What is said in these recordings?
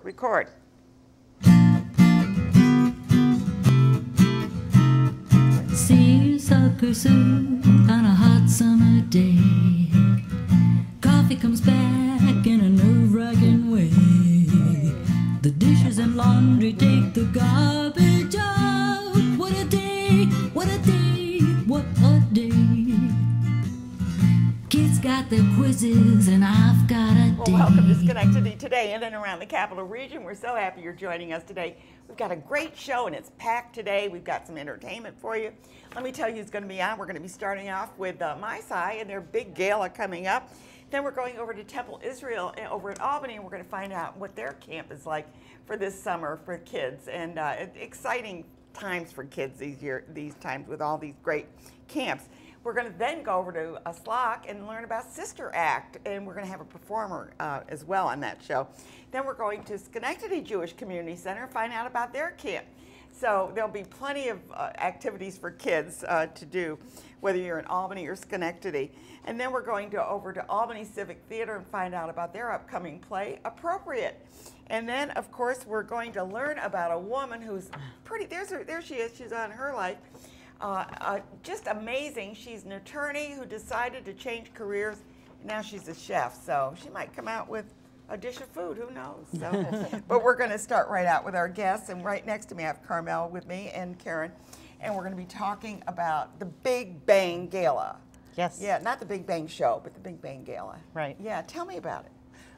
Record. See you sucker soon on a hot summer day. Coffee comes back in a nerve-wracking way. The dishes and laundry take the garbage out. What a day, what a day, what a day. Kids got their quizzes and I've got a day. Well, welcome to Schenectady today in and around the capital region. We're so happy you're joining us today. We've got a great show and it's packed today. We've got some entertainment for you. Let me tell you who's going to be on. We're going to be starting off with MySci and their big gala coming up. Then we're going over to Temple Israel over at Albany, and we're going to find out what their camp is like for this summer for kids. And exciting times for kids these times with all these great camps. We're going to then go over to SLOC and learn about Sister Act, and we're going to have a performer as well on that show. Then we're going to Schenectady Jewish Community Center and find out about their camp. So there'll be plenty of activities for kids to do, whether you're in Albany or Schenectady. And then we're going over to Albany Civic Theater and find out about their upcoming play, Appropriate. And then, of course, we're going to learn about a woman who's pretty, there she is, she's on Her Life. Just amazing. She's an attorney who decided to change careers. Now she's a chef, so she might come out with a dish of food, who knows? So, but we're going to start right out with our guests, and right next to me I have Carmel with me and Karen, and we're going to be talking about the Big Bang Gala. Yes. Yeah, not the Big Bang Show, but the Big Bang Gala. Right. Yeah, tell me about it.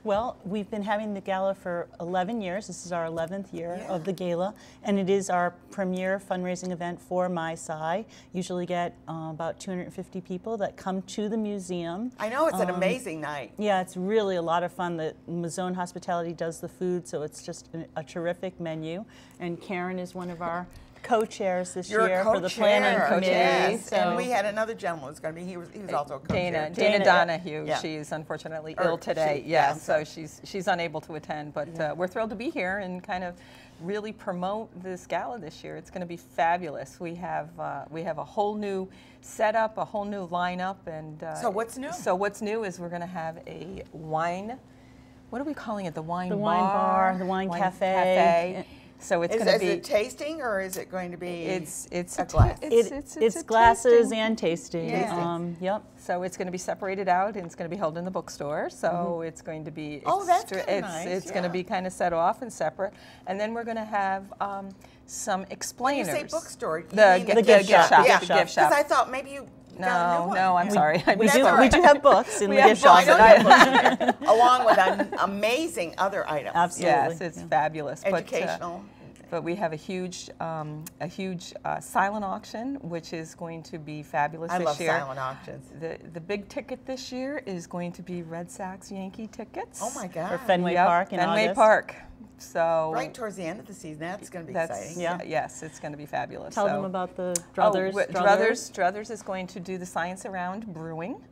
Well, we've been having the gala for 11 years. This is our 11th year of the gala, and it is our premier fundraising event for MySci. Usually get about 250 people that come to the museum. I know, it's an amazing night. Yeah, it's really a lot of fun. The Mazone Hospitality does the food, so it's just a terrific menu. And Karen is one of our co-chairs this year for the planning committee. Yes. So. And we had another gentleman who was going to be, he was also a co-chair. Dana Donahue. Yeah. She's unfortunately ill today. So she's unable to attend, but we're thrilled to be here and kind of really promote this gala this year. It's going to be fabulous. We have a whole new setup, a whole new lineup, and so what's new? So what's new is we're going to have a wine. What are we calling it? The wine bar. The wine bar, the wine cafe. So it's going to be. Is it tasting or is it going to be? It's a glass. It's glasses and tasting. Yep. So it's going to be separated out and it's going to be held in the bookstore. So it's going to be. That's nice. It's going to be kind of set off and separate, and then we're going to have some explainers. When you say bookstore, the gift shop. Yeah, the gift shop. Because I thought maybe you. No, I'm sorry. We do have books in the gift shop. Along with amazing other items. Absolutely. Yes, it's fabulous. Educational. But we have a huge silent auction, which is going to be fabulous this year. I love silent auctions. The big ticket this year is going to be Red Sox Yankee tickets. Oh my God! For Fenway Park in August. Fenway Park. So right towards the end of the season, that's going to be exciting. Yes, it's going to be fabulous. Tell them about the Druthers. Druthers is going to do the science around brewing.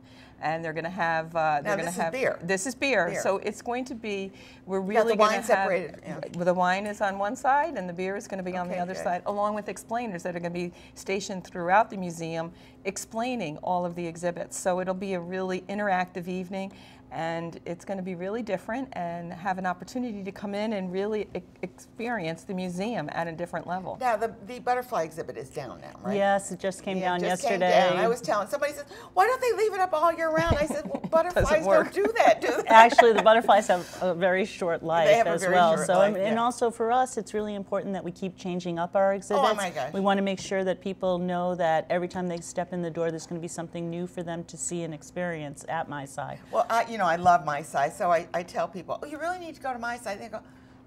And they're going to have. This is beer. This is beer. So it's going to be. We're really going to have. Separated. The wine is on one side, and the beer is going to be on the other side, along with explainers that are going to be stationed throughout the museum, explaining all of the exhibits. So it'll be a really interactive evening, and it's going to be really different, and have an opportunity to come in and really experience the museum at a different level. Now the butterfly exhibit is down now, right? Yes, it just came down yesterday. Came down. I was telling somebody said, "Why don't they leave it up all year round?" I said, "Well, butterflies don't do that, do they?" Actually, the butterflies have a very short life as well. Short so, life, and also for us, it's really important that we keep changing up our exhibits. Oh my gosh! We want to make sure that people know that every time they step in the door, there's going to be something new for them to see and experience at MySci. Well, I love MySci, so I tell people, "Oh, you really need to go to MySci." They go.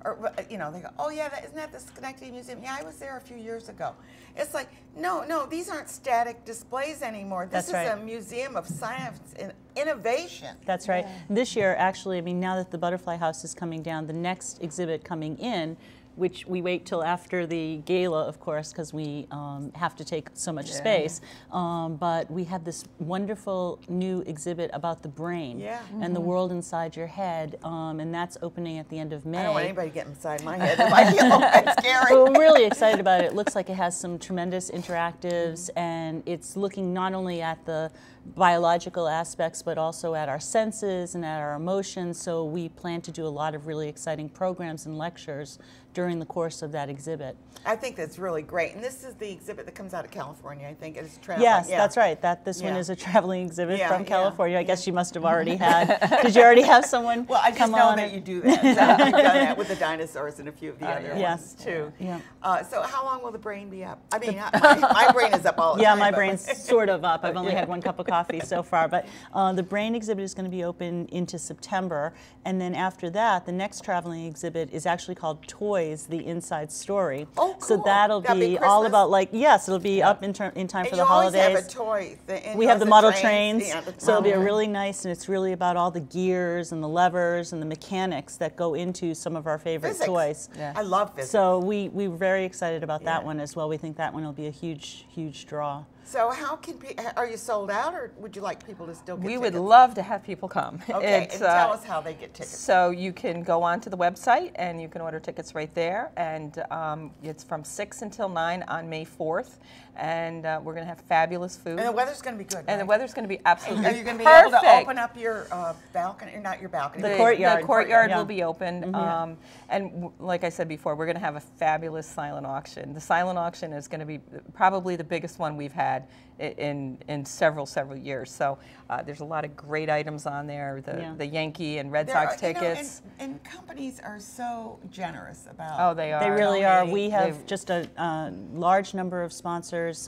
Or, they go, "Oh yeah, isn't that the Schenectady Museum? Yeah, I was there a few years ago." It's like, no, these aren't static displays anymore. This is a museum of science and innovation. That's right. This year, actually, I mean, now that the Butterfly House is coming down, the next exhibit coming in, which we wait till after the gala, of course, because we have to take so much space. But we have this wonderful new exhibit about the brain and the world inside your head, and that's opening at the end of May. I don't want anybody getting inside my head. If I feel it's scary. But we're really excited about it. It looks like it has some tremendous interactives, and it's looking not only at the biological aspects, but also at our senses and at our emotions. So we plan to do a lot of really exciting programs and lectures during the course of that exhibit. I think that's really great. And this is the exhibit that comes out of California, I think. It's traveling. Yes, Yeah. that's right. This one Yeah. is a traveling exhibit Yeah, from yeah, California. I yeah. guess you must have already had. Did you already have someone Well, I just come know on that it? you do that. So you've done that with the dinosaurs and a few of the other yeah. ones, too. Yeah. So how long will the brain be up? I mean, my brain is up all the Yeah, time. my but- brain's sort of up. I've only had one cup of coffee so far. But the brain exhibit is going to be open into September. And then after that, the next traveling exhibit is actually called Toys, the Inside Story. Oh, So cool. that'll That'll be be all Christmas? about, like, yes, it'll be up in time And for you the always holidays. have a toy. We have the model trains. trains, Yeah, the so it'll be a model really nice, and it's really about all the gears and the levers and the mechanics that go into some of our favorite Physics. toys. Yeah. I love physics. So we're very excited about Yeah. that one as well. We think that one will be a huge, huge draw. So how can are you sold out, or would you like people to still get We tickets? would love to have people come. Okay, It's, and tell us how they get tickets. So you can go onto the website and you can order tickets right there, and it's from 6 until 9 on May 4th, and we're going to have fabulous food. And the weather's going to be good, And the right? weather's going to be absolutely Are you going to be perfect. able to open up your balcony, or not your balcony? The but courtyard. The courtyard Yeah. will be open, like I said before, we're going to have a fabulous silent auction. The silent auction is going to be probably the biggest one we've had in several years. So there's a lot of great items on there. The Yankee and Red There Sox are- you know, tickets. and companies are so generous about. Oh, they are. They really are. donating. We have just a large number of sponsors.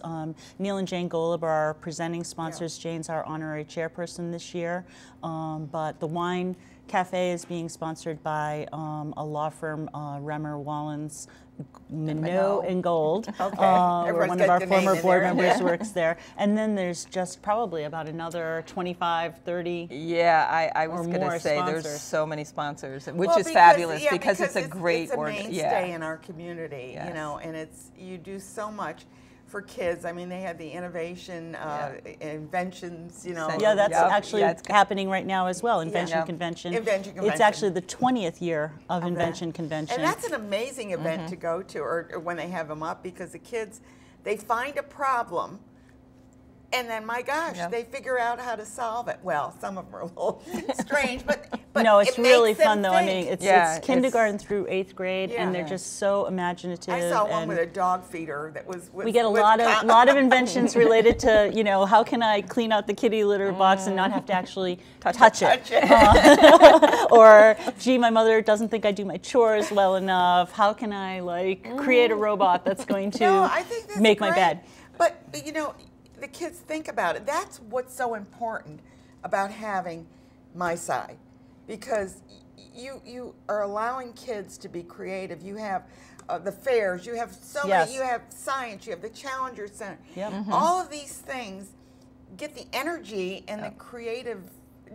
Neil and Jane Golub are our presenting sponsors. Jane's our honorary chairperson this year. But the Wine Cafe is being sponsored by a law firm, Remmer Wallens, Minot and Gold. Okay. Where Everyone's one of got our the name former in board there. members works there. And then there's just probably about another 25, 30. Yeah, I was or going more to say there's sponsors. so many sponsors, which Well, is fabulous yeah, because it's a great it's a org- mainstay yeah. in our community, you Yes. know, and you do so much for kids. I mean, they have the innovation, inventions, you know. Yeah, that's Yep. actually Yeah, it's- happening right now as well, Invention Yeah. Convention. Invention It's Convention. actually the 20th year of that. Invention Convention. And that's an amazing event to go to, or when they have them up, because the kids, they find a problem, and then, my gosh, Yeah. they figure out how to solve it. Well, some of them are a little strange, but no, it's it really makes them fun though. I think. mean, it's, Yeah, it's kindergarten through 8th grade, and they're Yeah. just so imaginative. I saw one and with a dog feeder that was. we get a lot of inventions related to, you know, how can I clean out the kitty litter box and not have to actually touch it? Or, gee, my mother doesn't think I do my chores well enough. How can I, like, create a robot that's going to No, I think that's make my great. bed? But you know, the kids think about it. That's what's so important about having my side, because you are allowing kids to be creative. You have the fairs. You have so Yes. many. You have science. You have the Challenger Center. Yep. All of these things get the energy and the creative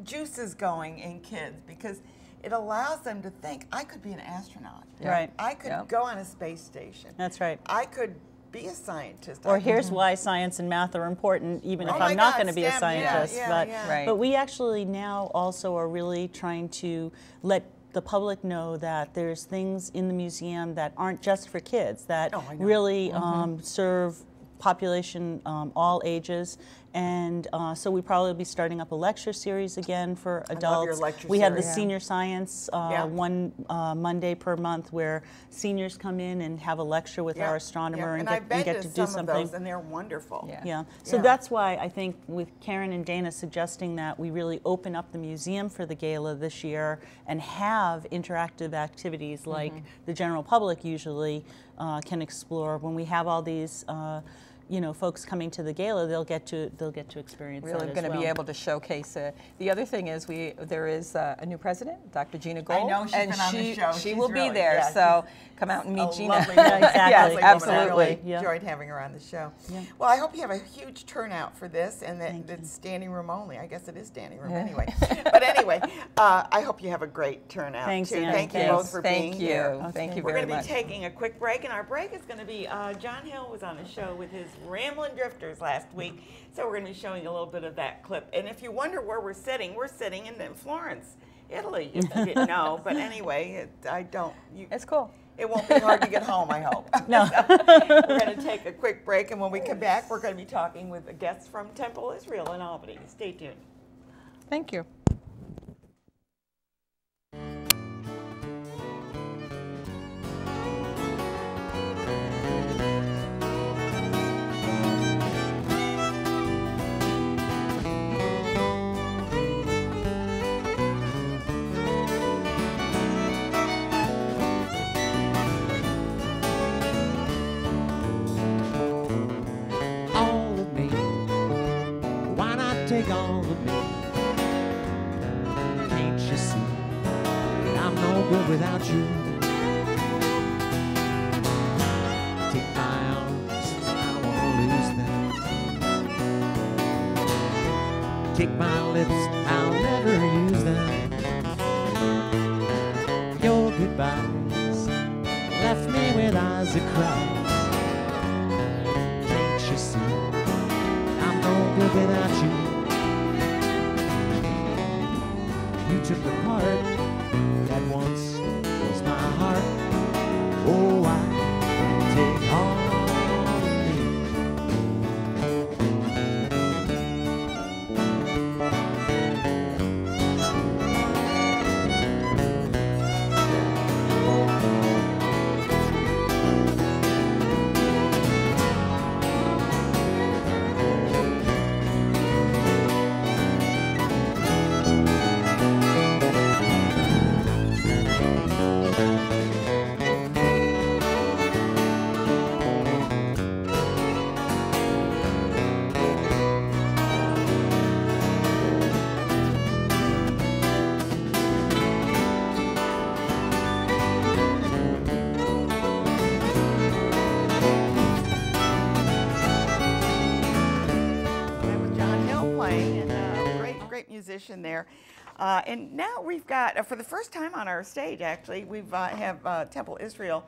juices going in kids, because it allows them to think, I could be an astronaut. Right. I could Yeah. go on a space station. That's right. I could be a scientist. Or I could- here's why science and math are important, even if Oh my I'm not God, going to be a STEM, scientist. yeah, but yeah. Right. but we actually now also are really trying to let the public know that there's things in the museum that aren't just for kids, that Oh, I know. really serve population all ages. And so we probably will be starting up a lecture series again for adults. love your lecture we have the series. senior science Yeah. one Monday per month, where seniors come in and have a lecture with Yeah, our astronomer yeah. and I've get been to to do some something. of those, and they're wonderful. Yeah. Yeah, so Yeah. that's why I think with Karen and Dana suggesting that we really open up the museum for the gala this year and have interactive activities like the general public usually can explore. When we have all these you know, folks coming to the gala, they'll get to experience Really that as going to well. be able to showcase it. The other thing is there is a new president, Dr. Gina Gold. know, she's and been on the show. She She's will be really- there, yeah, so come out and meet A Gina. lovely Yeah, woman. exactly. Lovely woman. I Absolutely. really Yeah. enjoyed having her on the show. Yeah. Well, I hope you have a huge turnout for this, and that Thank it's you. standing room only. I guess it is standing room Yeah. anyway. But anyway, I hope you have a great turnout. Thanks, too. Anna. Thank you Thanks. both for being Thank you. here. Thank Okay. you We're very going to much. be taking a quick break, and our break is going to be John Hill was on a show with his Ramblin' Drifters last week, so we're going to be showing a little bit of that clip. And if you wonder where we're sitting in Florence, Italy, if you didn't know. But anyway, I don't. It's cool. It won't be hard to get home, I hope. No. We're going to take a quick break, and when we come back, we're going to be talking with the guests from Temple Israel in Albany. Stay tuned. Thank you. Take all of me. Can't you see that I'm no good without you? Take my arms, I don't wanna lose them. Kick my lips, I'll never use them. Your goodbyes left me with eyes that cry. Can't you see I'm no good without you? You took the part that once was my heart. Oh, I take all of me. musician there. And now we've got, for the first time on our stage, actually, we've have Temple Israel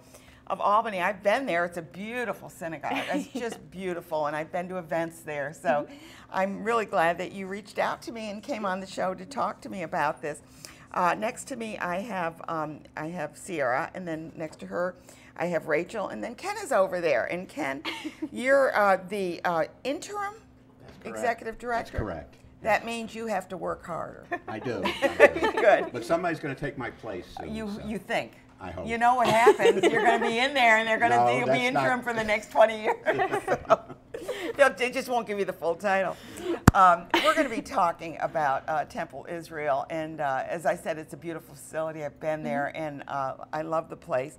of Albany. I've been there. It's a beautiful synagogue. It's just beautiful, and I've been to events there. So I'm really glad that you reached out to me and came on the show to talk to me about this. Next to me, I have Sierra, and then next to her, I have Rachel, and then Ken is over there. And Ken, you're the interim executive director. That's correct. That means you have to work harder. I do. Good. But somebody's going to take my place soon. You think? I hope. You know what happens? You're going to be in there, and they're going to No, be interim for the next 20 years. They just won't give you the full title. We're going to be talking about Temple Israel, and as I said, it's a beautiful facility. I've been there, and I love the place.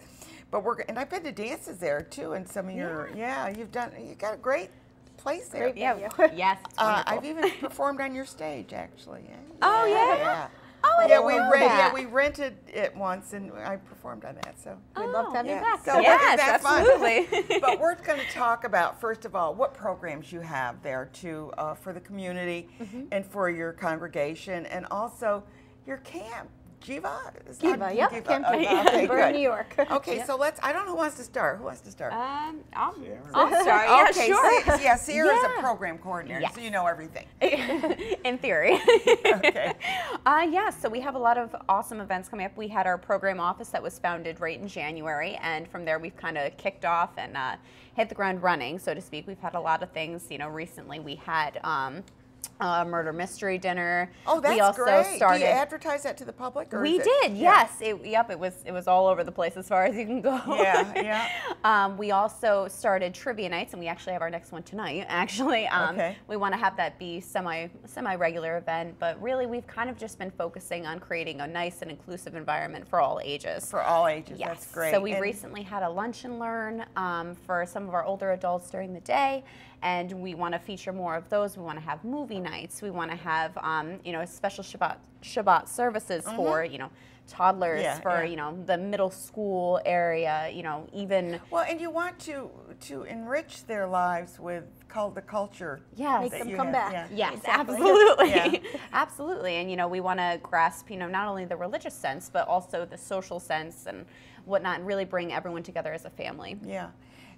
But I've been to dances there too, and some of your you got a great place there. Great venue. Yes. I've even performed on your stage, actually. Oh, yeah? Oh, I didn't know that. we rented it once, and I performed on that. So We'd love to have you back. So Yes, that's absolutely. fun. But we're going to talk about, first of all, what programs you have there for the community and for your congregation, and also your camp. Giva? Giva, yep. Camp. Okay, we're in New York. Okay, so I don't know who wants to start. Who wants to start? I'll start. Yeah, Okay, sure. Sierra's a program coordinator, so you know everything. In theory. Okay. So we have a lot of awesome events coming up. We had our program office that was founded right in January, and from there we've kind of kicked off and hit the ground running, so to speak. We've had a lot of things. You know, recently we had murder mystery dinner. Oh, that's we also great. Started, do you advertise that to the public? Or we did, yes. It was all over the place as far as you can go. Yeah. We also started trivia nights, and we actually have our next one tonight. Actually, we want to have that be semi-regular event, but really we've kind of just been focusing on creating a nice and inclusive environment for all ages. For all ages, Yes. that's great. So we recently had a lunch and learn for some of our older adults during the day, and we want to feature more of those. We want to have movie nights. We want to have special Shabbat services for toddlers, for the middle school area, even. Well, and you want to enrich their lives with the culture. Yes. Make them come back. Yeah. Yes, Exactly. absolutely. Yeah. Absolutely. And we want to grasp not only the religious sense, but also the social sense and whatnot, and really bring everyone together as a family. Yeah.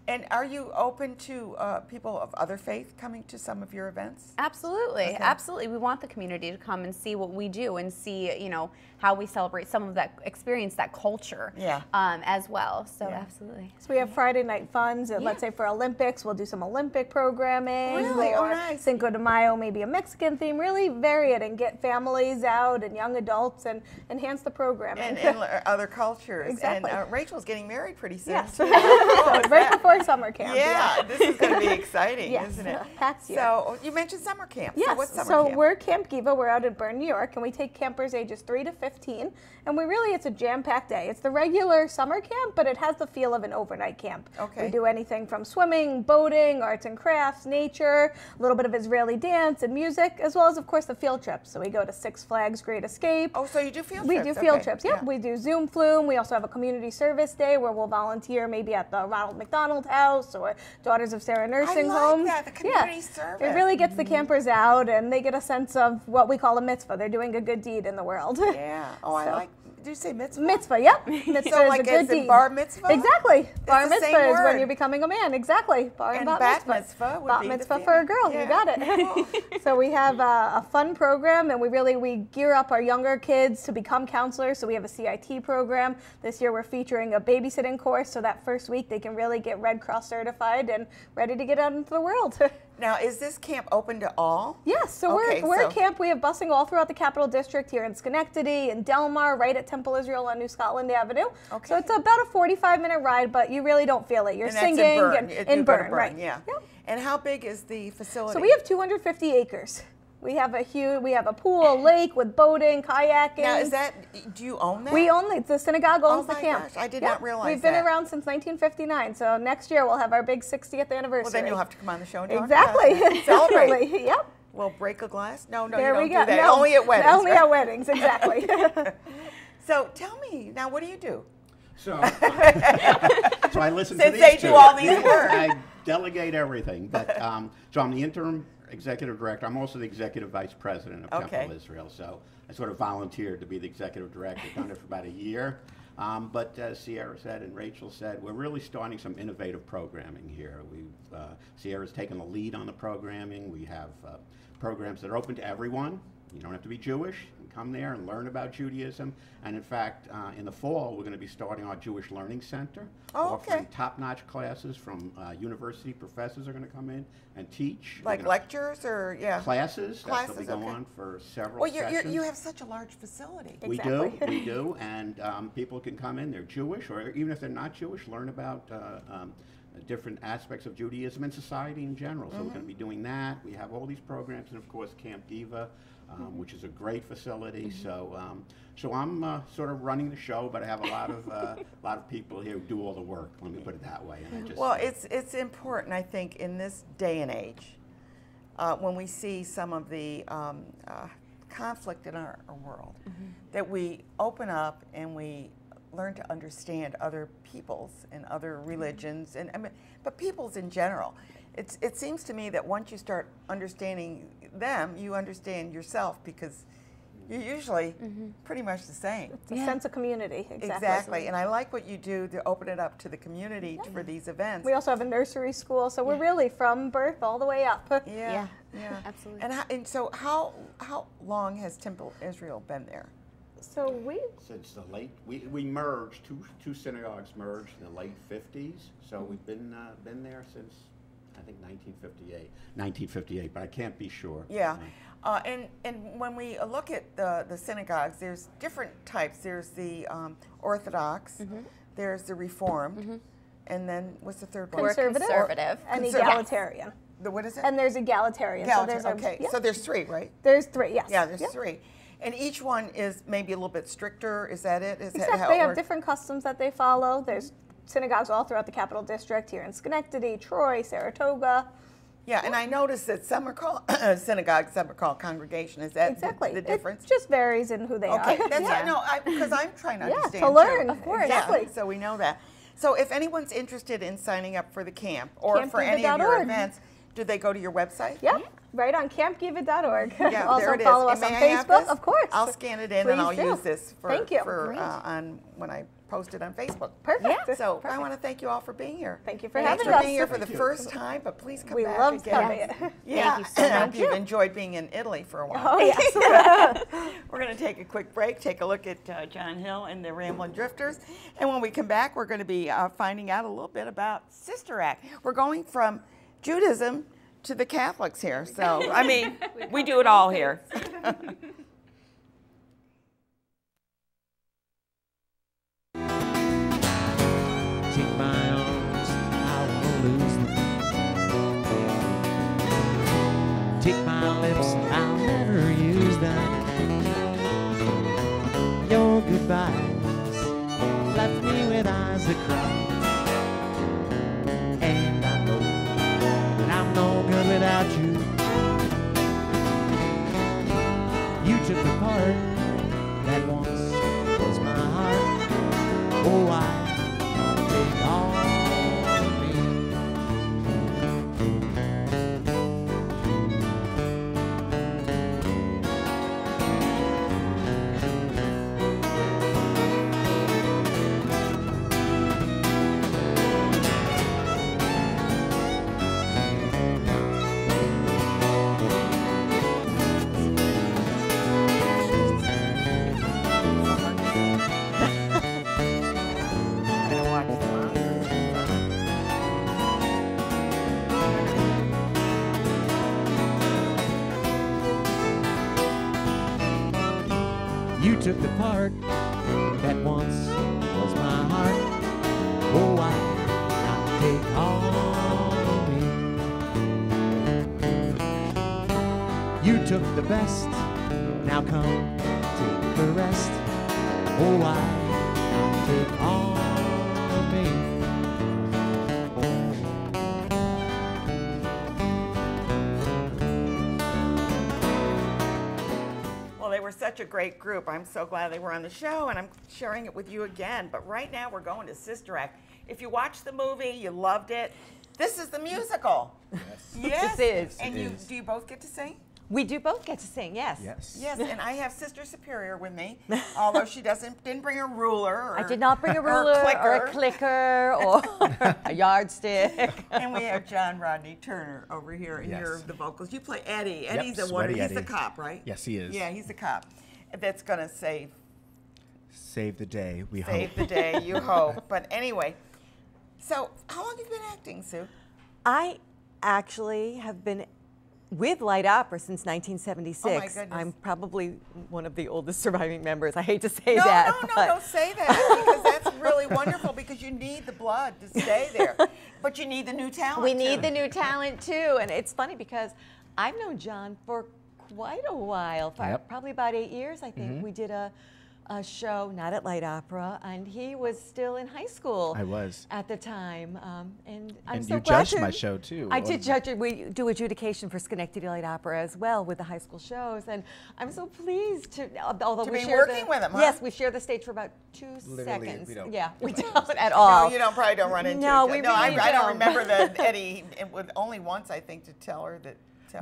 And are you open to people of other faith coming to some of your events? Absolutely, absolutely. We want the community to come and see what we do and see, you know, how we celebrate some of that, experience that culture as well. So absolutely. So we have Friday night funds, and let's say for Olympics, we'll do some Olympic programming. Really? Or nice. Cinco de Mayo, maybe a Mexican theme. Really vary it and get families out and young adults and enhance the programming. And other cultures. Exactly. And Rachel's getting married pretty soon. Yes. too. So right before summer camp. Yeah, this is going to be exciting, Yes, isn't it? packed year. So you mentioned summer camp. Yes, So what's summer so camp? we're Camp Giva. We're out in Bern, New York, and we take campers ages 3 to 15. And it's a jam-packed day. It's the regular summer camp, but it has the feel of an overnight camp. Okay. We do anything from swimming, boating, arts and crafts, nature, a little bit of Israeli dance and music, as well as, of course, the field trips. So we go to Six Flags Great Escape. Oh, so you do field We trips? do field Okay. trips, yep. Yeah. We do Zoom Flume. We also have a community service day where we'll volunteer maybe at the Ronald McDonald House or Daughters of Sarah Nursing I like Home. that, the community service. It really gets the campers out and they get a sense of what we call a mitzvah. They're doing a good deed in the world. Yeah. Oh, I So- like. Did you say mitzvah? Mitzvah, yep. Mitzvah So is like a good it's in deed. bar mitzvah? Exactly. Bar the mitzvah same is when word. you're becoming a man. Exactly. Bar And bat bat mitzvah would bat be the mitzvah for a female. girl. Yeah. You got it. So we have a fun program, and we gear up our younger kids to become counselors. So we have a CIT program. This year we're featuring a babysitting course, so that first week they can really get Red Cross certified and ready to get out into the world. Now, is this camp open to all? Yes, so Okay, we're so- a camp. We have busing all throughout the Capital District here in Schenectady and Delmar, right at Temple Israel on New Scotland Avenue. Okay. So it's about a 45-minute ride, but you really don't feel it. You're And that's singing in Bern. and You in go to Bern, right? Yeah. Yep. And how big is the facility? So we have 250 acres. We have a pool, a lake with boating, kayaking. Now, do you own that? We own it. The synagogue owns Oh the my camp. gosh, I did Yep. not realize We've been that. around since 1959, so next year we'll have our big 60th anniversary. Well, then you'll have to come on the show and talk Exactly. about it. Celebrate. Definitely. Yep. We'll break a glass? No, There you we don't go. do that. No, Only at weddings. Only right? at weddings, exactly. So tell me, now what do you do? So I listen Since to these they two. do all these work. I delegate everything. But so I'm the interim executive director. I'm also the executive vice president of Okay. Temple Israel. So I sort of volunteered to be the executive director. Done it for about a year. But as Sierra said and Rachel said, we're really starting some innovative programming here. Sierra's taken the lead on the programming. We have programs that are open to everyone. You don't have to be Jewish. You can come there and learn about Judaism. And in fact, in the fall, we're going to be starting our Jewish Learning Center. Oh, offering okay. top-notch classes from university professors are going to come in and teach. Like We're gonna- lectures or, yeah? Classes. Classes, That's going to go okay. on for several Well, sessions. you have such a large facility. We Exactly. we do, and people can come in, they're Jewish, or even if they're not Jewish, learn about different aspects of Judaism and society in general. So we're going to be doing that. We have all these programs, and of course Camp Giva, which is a great facility. So I'm sort of running the show, but I have a lot of people here who do all the work. Let me put it that way. And I just, Well, it's important, I think, in this day and age, when we see some of the conflict in our world, that we open up and we learn to understand other peoples and other religions, and but peoples in general. It seems to me that once you start understanding them, you understand yourself, because you're usually pretty much the same. It's a sense of community. Exactly, and I like what you do to open it up to the community for these events. We also have a nursery school, so we're really from birth all the way up. Yeah, absolutely. And so how long has Temple Israel been there? So we since the late, we merged, two synagogues merged in the late 50s. So we've been there since, I think, 1958, but I can't be sure. Yeah, and when we look at the synagogues, there's different types. There's the Orthodox, there's the Reformed, and then what's the third one? We're Conservative. conservative. and Conservative. egalitarian. What is it? And there's egalitarian. So there's okay, so there's three, right? there's three, yes. Yeah, there's Yep. three. And each one is maybe a little bit stricter. Is that it? Is that Exactly. how They it have works? different customs that they follow. There's synagogues all throughout the Capital District, here in Schenectady, Troy, Saratoga. Yeah, and I noticed that some are called synagogues, some are called congregation. Is that Exactly. the difference? It just varies in who they Okay, are. that's because I'm trying to Yeah, understand to learn, too. of course. Yeah, Exactly. so we know that. So if anyone's interested in signing up for the camp or for any of your CampGiva.org. events, do they go to your website? Yeah, right on campgiva.org. Yeah, also there it is. follow And us on may I have Facebook, this? of course. I'll scan it in and I'll Please do. use this for, Thank you. on when I post it on Facebook. Perfect. So I want to thank you all for being here. Thank you for Thanks having for us. being here for the first time, but please come We back love again. coming. Yeah, Thank you so I hope much. you've enjoyed being in Italy for a while. Oh, yes. We're going to take a quick break, take a look at John Hill and the Ramblin' Drifters. And when we come back, we're going to be finding out a little bit about Sister Act. We're going from Judaism to the Catholics here. So, I mean, we do it all here. Take my arms, I won't lose them. Take my lips, I'll never use them. Your goodbyes left me with eyes that cry. And I know that I'm no good without you. You took the part that once was my heart. Oh, I'll take all of me. You took the part that once was my heart. Oh, I'll take all of me. You took the best, now come take the rest. Oh, I'll take all of me. Well, they were such a great group. I'm so glad they were on the show, and I'm sharing it with you again. But right now, we're going to Sister Act. If you watched the movie, you loved it. This is the musical. Yes. This is. And do you both get to sing? We do both get to sing, yes. Yes. Yes, and I have Sister Superior with me, although she didn't bring a ruler. Or, I did not bring a or ruler or a clicker. clicker or a yardstick. And we have John Rodney Turner over here, and Yes. you're the vocals. You play Eddie. Yep, Eddie's a Sweaty wonder. He's the Eddie. cop, right? Yes, he is. Yeah, he's the cop. That's gonna save Save the day, we save hope. the day. You hope. But anyway, so how long have you been acting, Sue? I actually have been with light opera since 1976. Oh, my goodness. I'm probably one of the oldest surviving members. I hate to say No, that. no, but don't say that, because that's really wonderful, because you need the blood to stay there. But you need the new talent, we too. need the new talent too. And it's funny because I've known John for quite a while, for Yep. probably about 8 years, I think. We did a show, not at Light Opera, and he was still in high school. I was. At the time. And I'm And so you glad judged to- my show, too. I did judge it. We do adjudication for Schenectady Light Opera as well with the high school shows. And I'm so pleased to, although To we be share working the, with him, huh? Yes, we share the stage for about 2 Literally, seconds. we don't Yeah, we do don't at all. No, you probably don't run into No, each we other. No, really I don't don't. remember that Eddie, with only once, I think, to tell her that.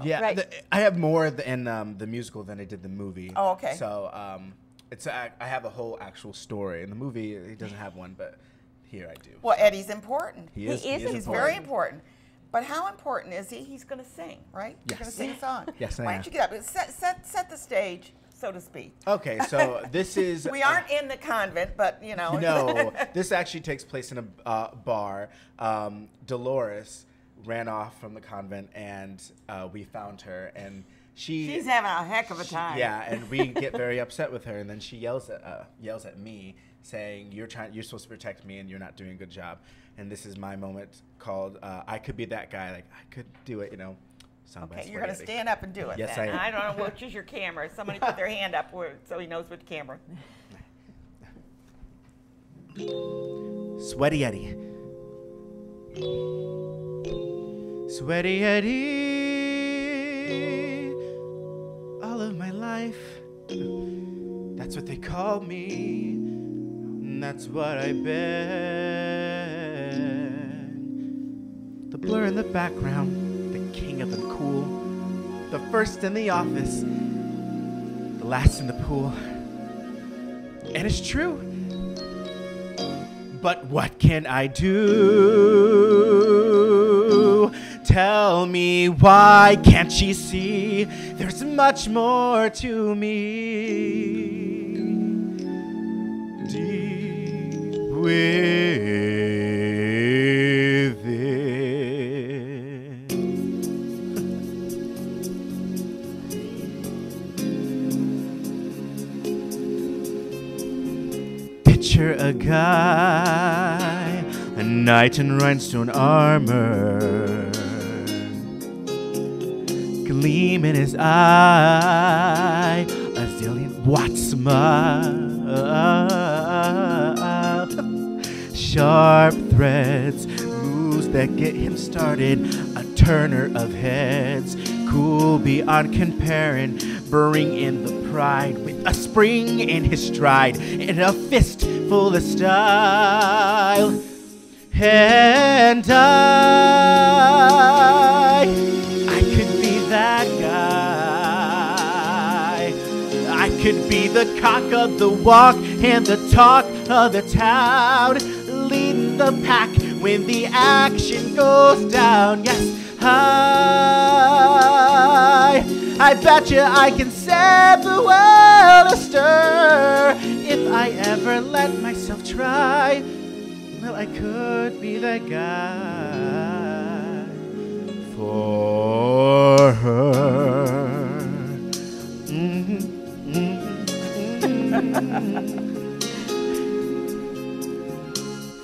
Yeah, Right. I have more in the musical than I did the movie. Oh, okay. So I have a whole actual story. In the movie, he doesn't have one, but here I do. Well, Eddie's important. He is He's very important. But how important is he? He's going to sing, right? He's Yes. going to sing a song. Yes, I Why am. don't you get up? Set the stage, so to speak. Okay, so this is... We aren't in the convent, but, you know. No, this actually takes place in a bar. Dolores ran off from the convent, and we found her, and She's having a heck of a time. Yeah, and we get very upset with her, and then she yells at me, saying, "You're supposed to protect me, and you're not doing a good job." And this is my moment called "I could be that guy. Like I could do it, you know." Okay, you're going to stand up and do it. Yes, then. I am. I don't know which is your camera. Somebody put their hand up so he knows which camera. Sweaty Eddie. Sweaty Eddie. All of my life, that's what they call me, and that's what I bear. The blur in the background, the king making of them cool. The first in the office, the last in the pool. And it's true. But what can I do? Tell me, why can't she see there's much more to me? Deep within. Picture a guy, a knight in rhinestone armor, gleam in his eye, a zillion watts smile. Sharp threads, moves that get him started, a turner of heads, cool beyond comparing, bring in the pride with a spring in his stride and a fist full of style. And I could be that guy. I could be the cock of the walk and the talk of the town, leading the pack when the action goes down. Yes, I betcha I can set the world astir if I ever let myself try. Well, I could be that guy for her.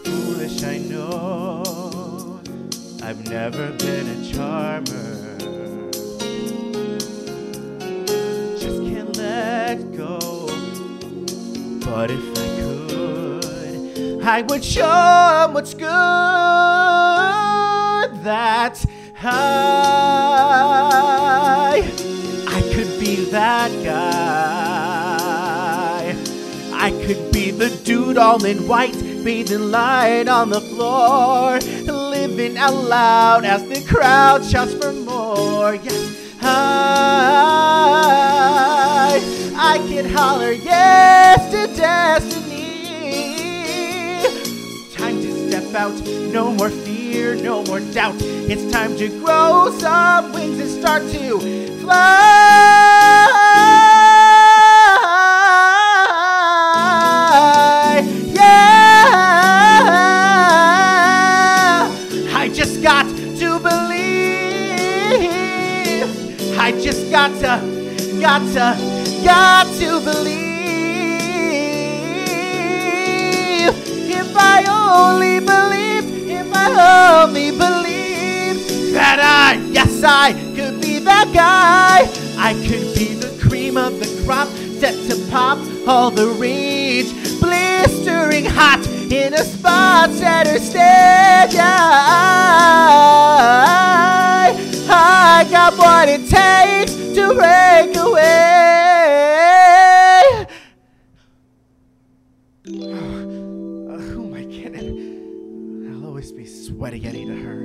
Foolish, I know. I've never been a charmer. Just can't let go. But if I could, I would show 'em what's good. That I could be that guy. I could be the dude all in white, bathing light on the floor, living out loud as the crowd shouts for more. Yes, I can holler yes to destiny. Time to step out, no more fear, no more doubt. It's time to grow some wings and start to fly. I just got to believe. I just got to believe. If I only believe that I could be that guy. I could be the cream of the crop, set to pop all the rage, blistering hot in a spot center stage. I got what it takes to break away. Who am I kidding? I'll always be sweaty Eddie to her.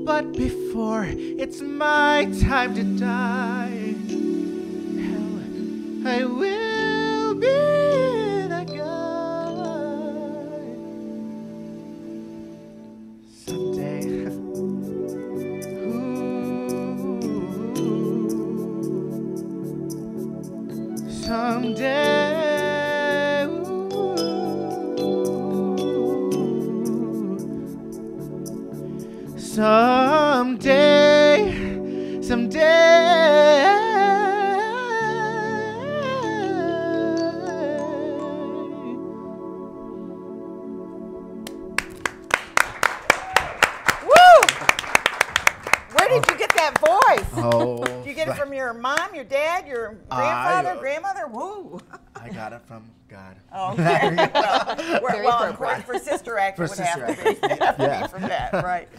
But before it's my time to die, hell, I will be that guy. Someday. Someday, someday. Where did you get that voice? Oh, Did you get it from your mom, your dad, your grandfather, grandmother? Woo! I got it from God. Okay. Well, of course, appropriate. for Sister Act, it would have to be from that, right?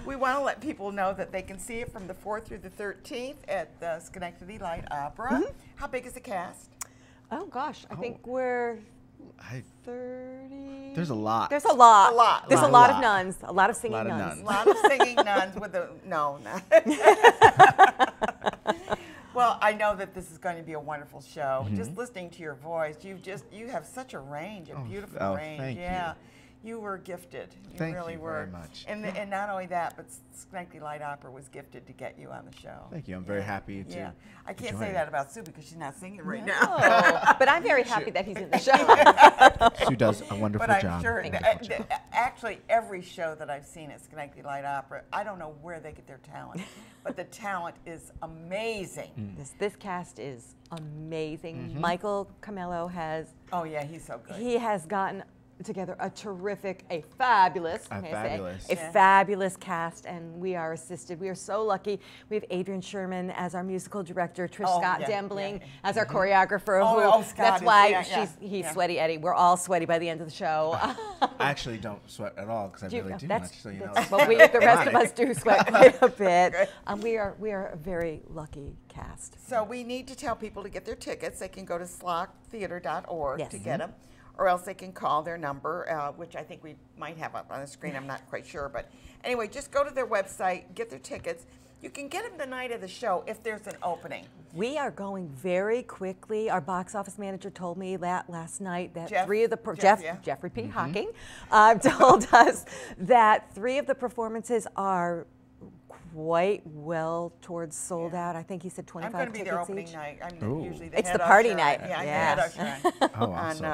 We want to let people know that they can see it from the 4th through the 13th at the Schenectady Light Opera. How big is the cast? Oh gosh, I think we're 30. There's a lot. There's a lot. A lot. There's a A lot of lot. nuns. A lot of singing Lot of nuns. A lot of singing nuns with the no. Well, I know that this is going to be a wonderful show. Just listening to your voice, you have such a range, a beautiful range. Thank yeah. You were gifted. You Thank really you were. very much. And not only that, but Schenectady Light Opera was gifted to get you on the show. Thank you. I'm very happy to. Yeah. I can't join say it. that about Sue because she's not singing right now. Oh, but I'm very happy that he's in the show. Sue does a wonderful But I'm job. sure, Wonderful job. actually, every show that I've seen at Schenectady Light Opera, I don't know where they get their talent, but the talent is amazing. This cast is amazing. Michael Camello has, Oh yeah, he's so good. he has gotten together a terrific, a fabulous, A may I fabulous. say, a fabulous cast, and we are assisted. We are so lucky. We have Adrian Sherman as our musical director, Trish Oh, Scott yeah, Dembling yeah. as our choreographer. Oh, who, Scott that's is- why yeah, he's yeah. Sweaty Eddie. We're all sweaty by the end of the show. I actually don't sweat at all because I Do you- really do that's- much. So you know. that's- but the rest of us do sweat quite a bit. We are a very lucky cast. So we need to tell people to get their tickets. They can go to slocktheater.org Yes. to get them, or else they can call their number, which I think we might have up on the screen. I'm not quite sure. But anyway, just go to their website, get their tickets. You can get them the night of the show if there's an opening. We are going very quickly. Our box office manager told me that last night that Jeff- three of the Jeff, yeah. Jeffrey P. Hawking told us that 3 of the performances are quite well towards sold out. I think he said I'm 25 going to be tickets there opening each. night. I'm Ooh. usually the It's head the party usher. night. Yeah, I'm Yeah. the head usher Oh, awesome.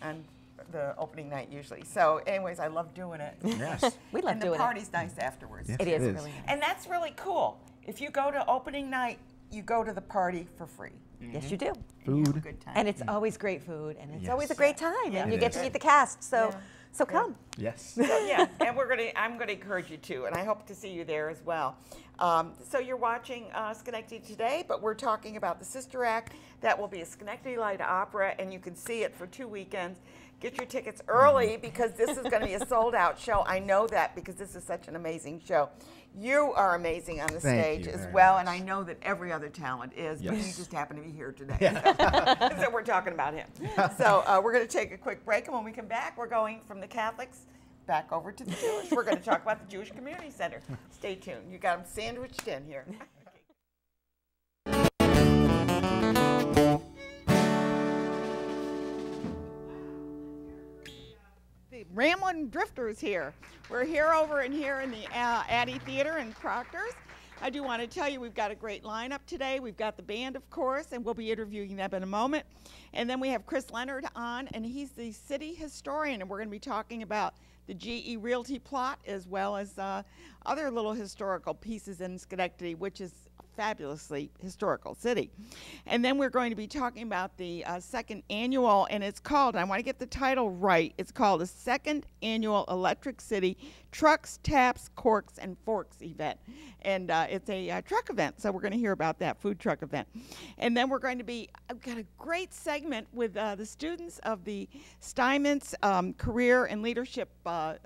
on the opening night usually. So anyways, I love doing it. Yes. We love And doing the party's nice afterwards. Yes, it. It is it is. really nice. And that's really cool. If you go to opening night, you go to the party for free. Yes, you do. And you have a Food. good time. And it's always great food, and it's Yes. always a great time, Yeah. and you It get is. to meet the cast. So, Yeah. so come. Yes. So, yeah, and I'm gonna encourage you to, and I hope to see you there as well. So you're watching Schenectady Today, but we're talking about the Sister Act. That will be a Schenectady Light Opera, and you can see it for 2 weekends. Get your tickets early because this is going to be a sold-out show. I know that because this is such an amazing show. You are amazing on the Thank stage you as very well, much. and I know that every other talent is, but you Yes. just happen to be here today. So we're talking about him. So we're going to take a quick break, and when we come back, we're going from the Catholics back over to the Jewish. We're going to talk about the Jewish Community Center. Stay tuned. You got them sandwiched in here. The Ramblin' Drifters here. We're here over in the Addy Theater in Proctor's. I do want to tell you we've got a great lineup today. We've got the band, of course, and we'll be interviewing them in a moment. And then we have Chris Leonard on, and he's the city historian, and we're going to be talking about the GE Realty plot as well as other little historical pieces in Schenectady, which is a fabulously historical city. And then we're going to be talking about the second annual, and it's called, I want to get the title right, it's called the Second Annual Electric City Trucks, Taps, Corks, and Forks event. And it's a truck event, so we're going to hear about that food truck event. And then we're going to be, I've got a great segment with the students of the Steinmetz Career and Leadership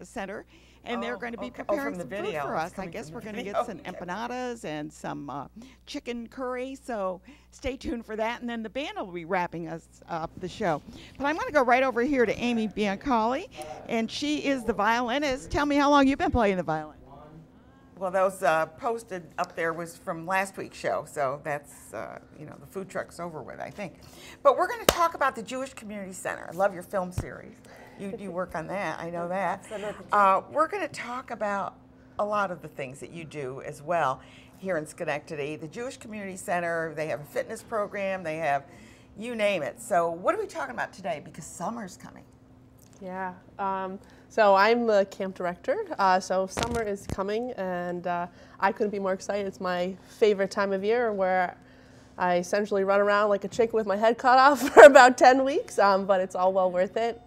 Center. And they're going to be preparing from the some video. food for It's us. I coming guess from we're the going to video. get some empanadas and some chicken curry. So stay tuned for that. And then the band will be wrapping us up the show. But I'm going to go right over here to Amy Biancali, and she is the violinist. Tell me how long you've been playing the violin. Well, those posted up there was from last week's show, so that's, the food truck's over with, I think. But we're going to talk about the Jewish Community Center. I love your film series. You work on that, I know that. We're going to talk about a lot of the things that you do as well here in Schenectady. The Jewish Community Center, they have a fitness program, they have, you name it. So what are we talking about today? Because summer's coming. Yeah. So I'm the camp director. So summer is coming, and I couldn't be more excited. It's my favorite time of year, where I essentially run around like a chicken with my head cut off for about 10 weeks, but it's all well worth it.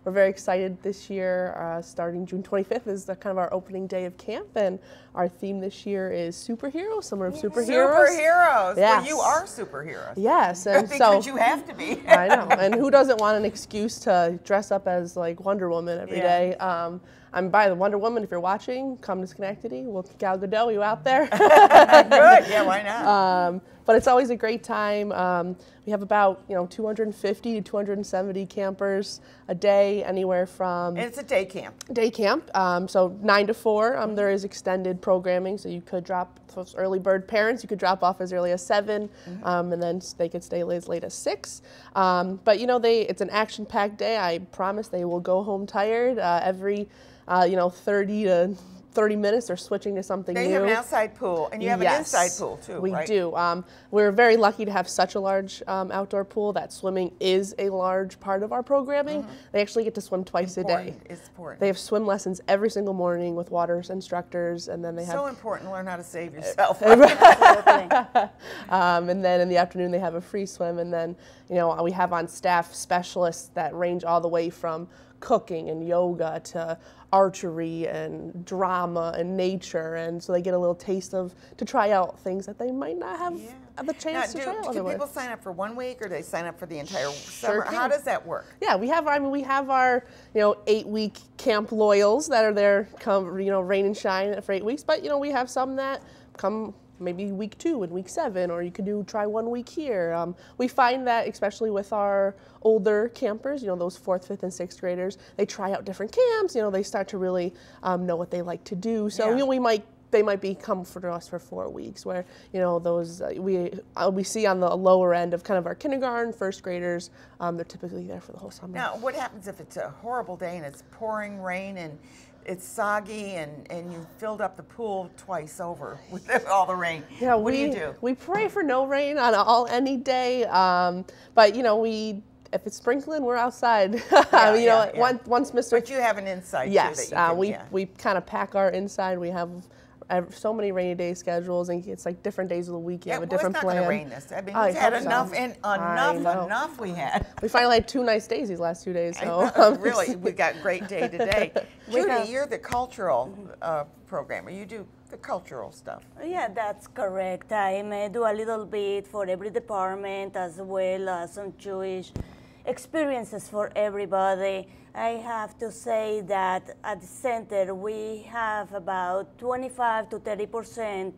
We're very excited this year. Starting June 25th is kind of our opening day of camp, and our theme this year is superheroes, summer of superheroes. Superheroes. Yes. Well, you are superheroes. Yes, and Because so you have to be. I know, and who doesn't want an excuse to dress up as like Wonder Woman every day? I'm by the Wonder Woman. If you're watching, come to Schenectady. We'll Gal Gadot you out there. Good. Yeah, why not? But it's always a great time. We we have about 250 to 270 campers a day, anywhere from. And it's a day camp. Day camp, so 9 to 4. There is extended programming, so you could drop those early bird parents. You could drop off as early as 7, and then they could stay as late as 6. But it's an action-packed day. I promise they will go home tired. Every 30 to 30 minutes they're switching to something new. They have an outside pool, and you have an inside pool too, we right? do. We're very lucky to have such a large outdoor pool that swimming is a large part of our programming. They actually get to swim twice a day. It's important. They have swim lessons every single morning with water instructors, and then they have. So important to learn how to save yourself. And then in the afternoon they have a free swim, and then we have on staff specialists that range all the way from cooking and yoga to archery and drama and nature, and so they get a little taste to try out things that they might not have the chance to try out. Can people sign up for 1 week, or do they sign up for the entire summer? Can. How does that work? Yeah, we have our 8-week camp loyals that are there come rain and shine for 8 weeks, but we have some that come maybe week 2 and week 7, or you could try 1 week here. We find that especially with our older campers, those 4th, 5th, and 6th graders, they try out different camps. They start to really know what they like to do. So they might come for us for 4 weeks, where those we see on the lower end of kind of our kindergarten, 1st graders. They're typically there for the whole summer. Now, what happens if it's a horrible day and it's pouring rain and it's soggy and you filled up the pool twice over with all the rain? Yeah, what do you do? We pray for no rain on any day, but if it's sprinkling, we're outside. Once Mr. But you have an inside. Yes, too, that we kind of pack our inside. We have so many rainy day schedules, and it's like different days of the week. You have a different plan. It's not going to rain this. I mean, we've had enough, and enough we had. We finally had 2 nice days these last 2 days. So really, we got a great day today. Judy, you're the cultural programmer. You do the cultural stuff. Yeah, that's correct. I may do a little bit for every department, as well as some Jewish experiences for everybody. I have to say that at the center we have about 25 to 30%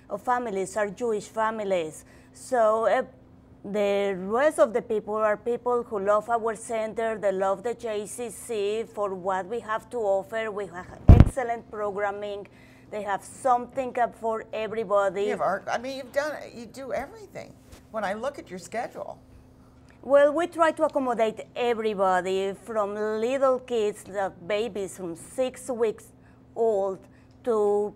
of families are Jewish families. So the rest of the people are people who love our center, they love the JCC for what we have to offer. We have excellent programming. They have something up for everybody. You have art. I mean, you do everything. When I look at your schedule. Well, we try to accommodate everybody, from little kids, the babies from 6 weeks old, to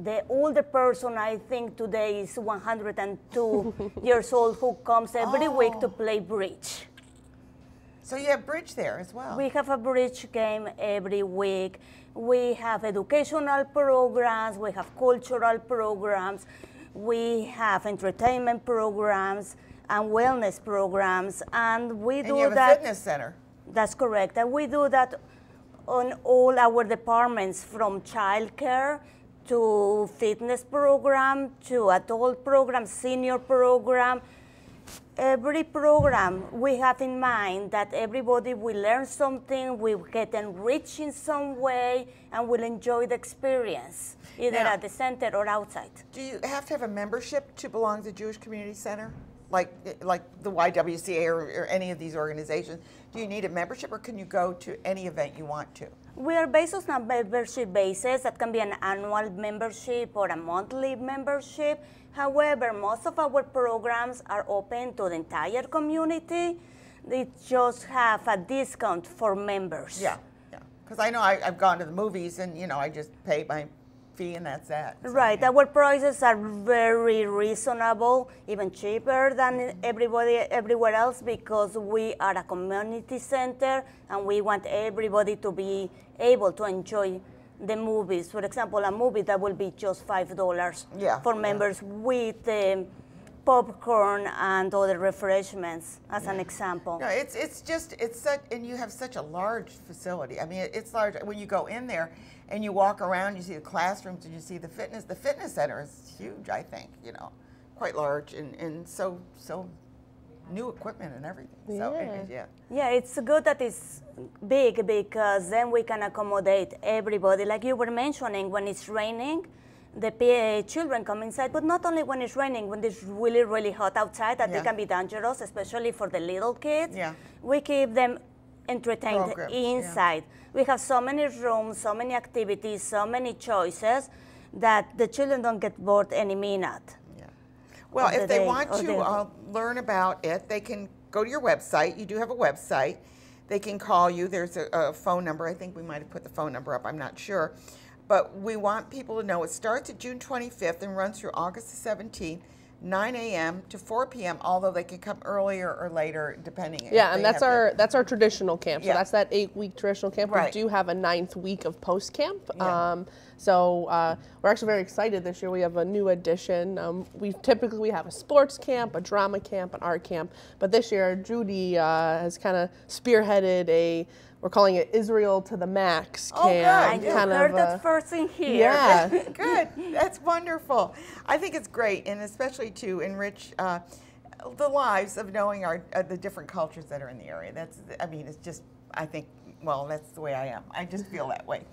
the older person. I think today is 102 years old, who comes every week to play bridge. So you have bridge there as well. We have a bridge game every week. We have educational programs, we have cultural programs, we have entertainment programs, and wellness programs, and we do you have that. A fitness center. That's correct, and we do that on all our departments, from childcare to fitness program to adult program, senior program. Every program we have in mind that everybody will learn something, will get enriched in some way, and will enjoy the experience, either at the center or outside. Do you have to have a membership to belong to the Jewish Community Center? Like the YWCA or any of these organizations, do you need a membership, or can you go to any event you want to? We are based on a membership basis. That can be an annual membership or a monthly membership. However, most of our programs are open to the entire community. They just have a discount for members. Yeah. Because I know I've gone to the movies, and I just pay my fee, and that's that. So, right. Our prices are very reasonable, even cheaper than everywhere else, because we are a community center and we want everybody to be able to enjoy the movies. For example, a movie that will be just $5 for members, with popcorn and other refreshments, as an example. No, it's such, and you have such a large facility. I mean, it's large. When you go in there and you walk around, you see the classrooms and you see the fitness. The fitness center is huge, I think, quite large, and so new equipment and everything. So, yeah, it's good that it's big, because then we can accommodate everybody. Like you were mentioning, when it's raining, the children come inside, but not only when it's raining, when it's really, really hot outside, that it can be dangerous, especially for the little kids. Yeah. We keep them entertained Programs, inside. We have so many rooms, so many activities, so many choices that the children don't get bored any minute. Well, of if the they day want or to the- learn about it, they can go to your website. You do have a website. They can call you. There's a phone number. I think we might have put the phone number up. I'm not sure. But we want people to know it starts at June 25th and runs through August the 17th, 9 a.m. to 4 p.m., although they can come earlier or later, depending. Yeah, and that's our traditional camp. So Yeah. that's that 8-week traditional camp. Right. We do have a 9th week of post camp. Yeah. So we're actually very excited this year. We have a new addition. We have a sports camp, a drama camp, an art camp. But this year, Judy has kind of spearheaded we're calling it Israel to the Max camp. And you heard it first in here. Yeah. Good. That's wonderful. I think it's great, and especially to enrich the lives of knowing the different cultures that are in the area. It's just, I think, well, that's the way I am. I just feel that way.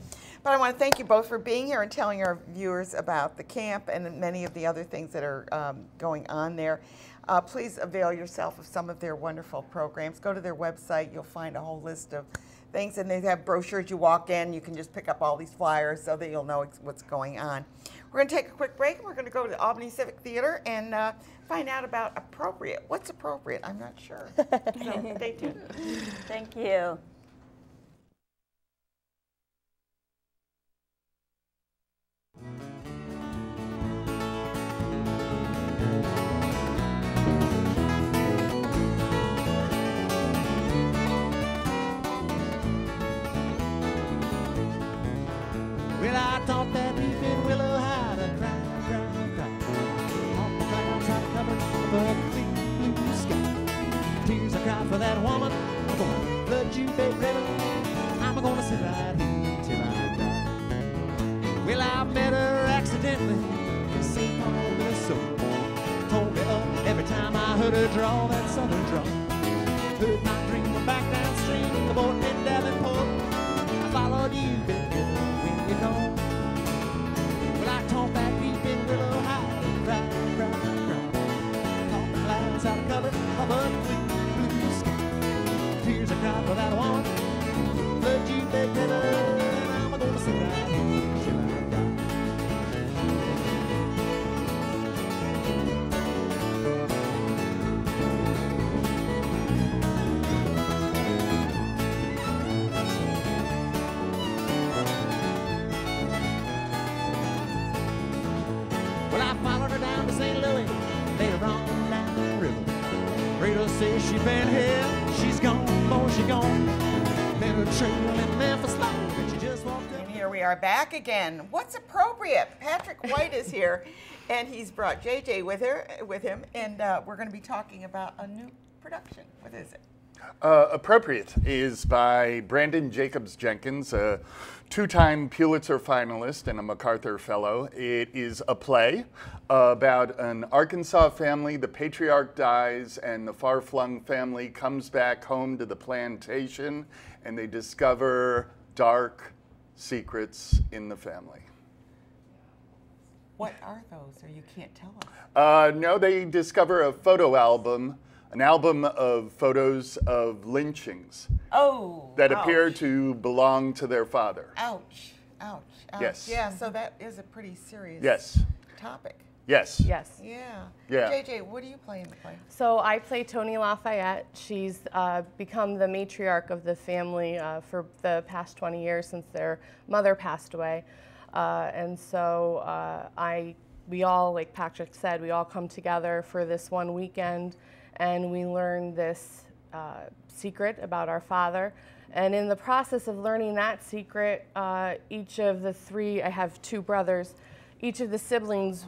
But I want to thank you both for being here and telling our viewers about the camp and many of the other things that are going on there. Please avail yourself of some of their wonderful programs. Go to their website. You'll find a whole list of things, and they have brochures. You walk in, you can just pick up all these flyers so that you'll know what's going on. We're going to take a quick break, and we're going to go to the Albany Civic Theater and find out about appropriate. What's appropriate? I'm not sure. So stay tuned. Thank you. Well, I thought that weeping willow had a cry, cry, cry. All the clouds had covered a clear blue sky. Tears I cried for that woman. I'm gonna flood you, baby, river. I'm gonna sit right here till I die. Well, I met her accidentally in St. Paul, Minnesota. Told me up every time I heard her draw that southern draw. Heard my dream back downstream, the boat in Davenport. I followed you, baby. You know, well, I taught that weeping willow how to cry, cry, cry. Taught the clouds how to cover a blue, blue sky. Tears I cried for that woman, flood you, big river, and I'm gonna sit right here till I die. Says she been here, she's gone, oh, she gone. Met her trail in Memphis, and she just walked up. And here we are back again. What's appropriate? Patrick White is here, and he's brought JJ with him, and we're going to be talking about a new production. What is it? Appropriate is by Brandon Jacobs Jenkins, a two-time Pulitzer finalist and a MacArthur Fellow. It is a play about an Arkansas family. The patriarch dies, and the far-flung family comes back home to the plantation, and they discover dark secrets in the family. What are those, or you can't tell us? No, they discover a photo album, an album of photos of lynchings that appear to belong to their father. Ouch, ouch, ouch. Yes. Yeah, so that is a pretty serious topic. Yes. Yes. Yeah. Yeah. JJ, what do you play in the play? So I play Toni Lafayette. She's become the matriarch of the family for the past 20 years since their mother passed away. And so we all, like Patrick said, we all come together for this one weekend, and we learn this secret about our father. And in the process of learning that secret, each of the three, I have two brothers, each of the siblings,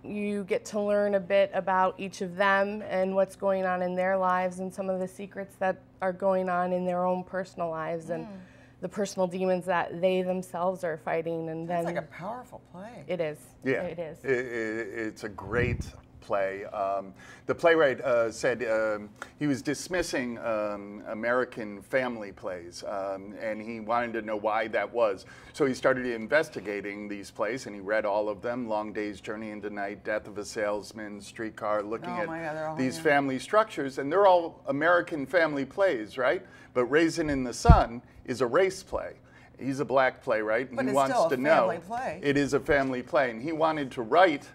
you get to learn a bit about each of them and what's going on in their lives and some of the secrets that are going on in their own personal lives and the personal demons that they themselves are fighting. And That's like a powerful play. It is. Yeah. It is. It's a great play. The playwright said he was dismissing American family plays, and he wanted to know why that was. So he started investigating these plays, and he read all of them: Long Day's Journey into Night, Death of a Salesman, Streetcar, looking at these family structures, and they're all American family plays, right? But Raisin in the Sun is a race play. He's a black playwright, and but he wants to know. Play. It is a family play, and he wanted to write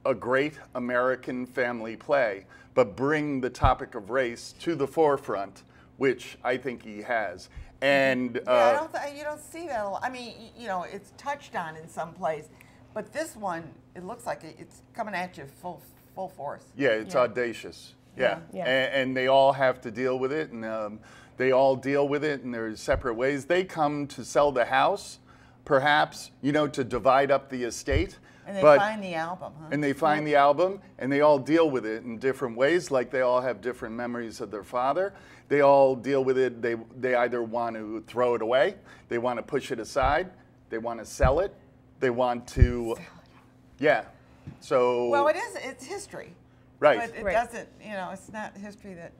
a great American family play, but bring the topic of race to the forefront, which I think he has. And yeah, you don't see that a lot. I mean, you know, it's touched on in some plays, but this one, it looks like it's coming at you full force. Yeah, it's audacious. Yeah, Yeah. And they all have to deal with it, and they all deal with it in their separate ways. They come to sell the house, perhaps, you know, to divide up the estate. And they find the album, huh? And they find the album, and they all deal with it in different ways, like they all have different memories of their father. They all deal with it. They either want to throw it away, they want to push it aside, they want to sell it, they want to, yeah. So. Well, it's history. Right. But it doesn't, you know, it's not history that.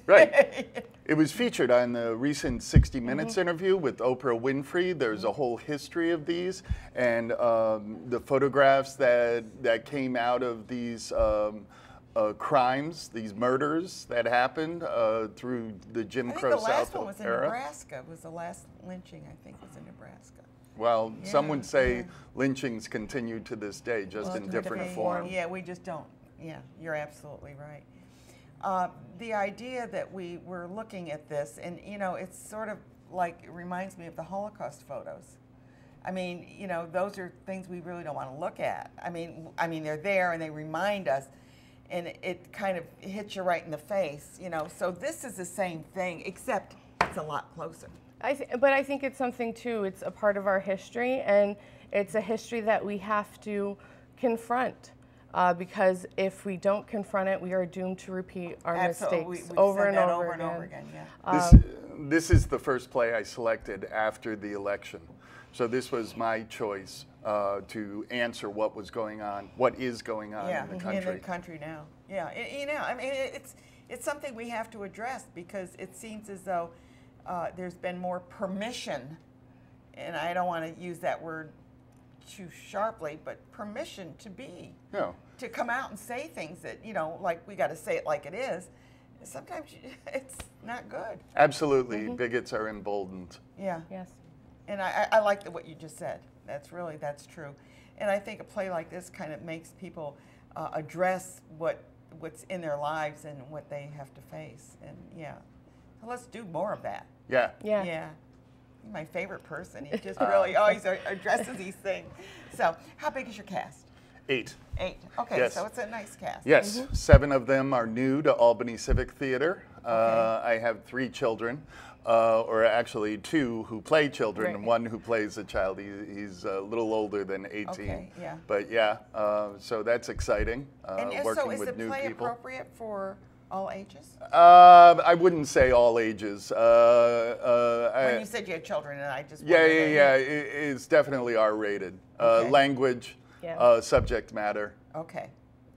Right. It was featured on the recent 60 Minutes interview with Oprah Winfrey. There's a whole history of these, and the photographs that came out of these crimes, these murders that happened through the Jim Crow South era. The last one was in Nebraska. Was the last lynching, I think, was in Nebraska. Well, some would say lynchings continue to this day, just in different form. Yeah, we just don't. Yeah, you're absolutely right. The idea that we were looking at this, and you know, it's sort of like, it reminds me of the Holocaust photos. I mean, you know, those are things we really don't want to look at. I mean, they're there and they remind us, and it kind of hits you right in the face, you know. So this is the same thing, except it's a lot closer. But I think it's something too. It's a part of our history, and it's a history that we have to confront. Because if we don't confront it, we are doomed to repeat our mistakes over and over again. Yeah. This is the first play I selected after the election. So this was my choice to answer what was going on, what is going on in the country. In the country now. Yeah, you know, I mean, it's something we have to address, because it seems as though there's been more permission, and I don't want to use that word too sharply, but permission to come out and say things that, you know, like, we got to say it like it is. Sometimes it's not good. Absolutely. Bigots are emboldened. Yeah. Yes. And I like what you just said. That's true. And I think a play like this kind of makes people address what's in their lives and what they have to face. And yeah, so let's do more of that. Yeah. Yeah. Yeah. My favorite person. He just really always addresses these things. So, how big is your cast? 8. 8. Okay, yes. So it's a nice cast. Yes, 7 of them are new to Albany Civic Theater. I have 3 children, or actually 2 who play children, and 1 who plays a child. He's a little older than 18. Okay, yeah. But yeah, so that's exciting. And working so is with the new play people. appropriate for all ages? I wouldn't say all ages. When you said you had children, and I just yeah. It's definitely R-rated. Language, subject matter. Okay,